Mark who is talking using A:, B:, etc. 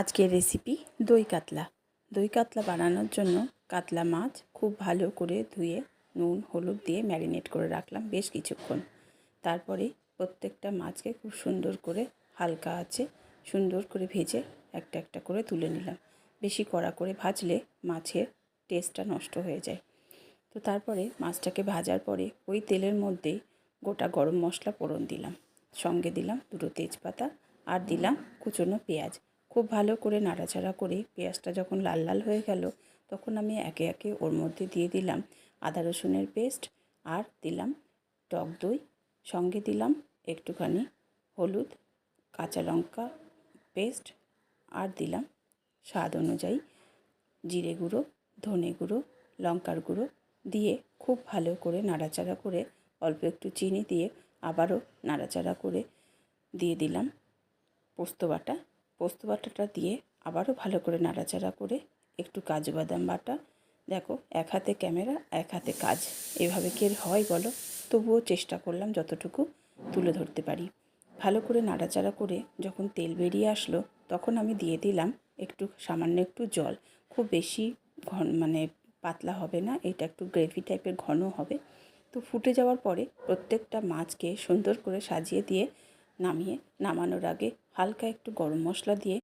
A: আজকের রেসিপি দই কাতলা। দই কাতলা বানানোর জন্য কাতলা মাছ খুব ভালো করে ধুয়ে নুন হলুদ দিয়ে ম্যারিনেট করে রাখলাম বেশ কিছুক্ষণ। তারপরে প্রত্যেকটা মাছকে খুব সুন্দর করে হালকা আঁচে সুন্দর করে ভেজে একটা একটা করে তুলে নিলাম। বেশি কড়া করে ভাজলে মাছের টেস্টটা নষ্ট হয়ে যায়। তো তারপরে মাছটাকে ভাজার পরে ওই তেলের মধ্যেই গোটা গরম মশলা ফোড়ন দিলাম, সঙ্গে দিলাম দুটো তেজপাতা আর দিলাম কুচনো পেঁয়াজ। খুব ভালো করে নাড়াচাড়া করে পেঁয়াজটা যখন লাল লাল হয়ে গেল তখন আমি একে একে ওর মধ্যে দিয়ে দিলাম আদা রসুনের পেস্ট আর দিলাম টক দই, সঙ্গে দিলাম একটুখানি হলুদ, কাঁচা লঙ্কা পেস্ট আর দিলাম স্বাদ অনুযায়ী জিরে গুঁড়ো, ধনে গুঁড়ো, লঙ্কার গুঁড়ো দিয়ে খুব ভালো করে নাড়াচাড়া করে অল্প একটু চিনি দিয়ে আবারও নাড়াচাড়া করে দিয়ে দিলাম পোস্ত বাটাটা দিয়ে আবারও ভালো করে নাড়াচাড়া করে একটু কাজু বাদাম বাটা। দেখো, এক হাতে ক্যামেরা এক হাতে কাজ, এভাবে কি হয় বলো? তবুও চেষ্টা করলাম যতটুকু তুলে ধরতে পারি। ভালো করে নাড়াচাড়া করে যখন তেল বেরিয়ে আসলো তখন আমি দিয়ে দিলাম সামান্য একটু জল। খুব বেশি মানে পাতলা হবে না, এটা একটু গ্রেভি টাইপের ঘন হবে। তো ফুটে যাওয়ার পরে প্রত্যেকটা মাছকে সুন্দর করে সাজিয়ে দিয়ে নামানোর আগে হালকা একটু গরম মশলা দিয়ে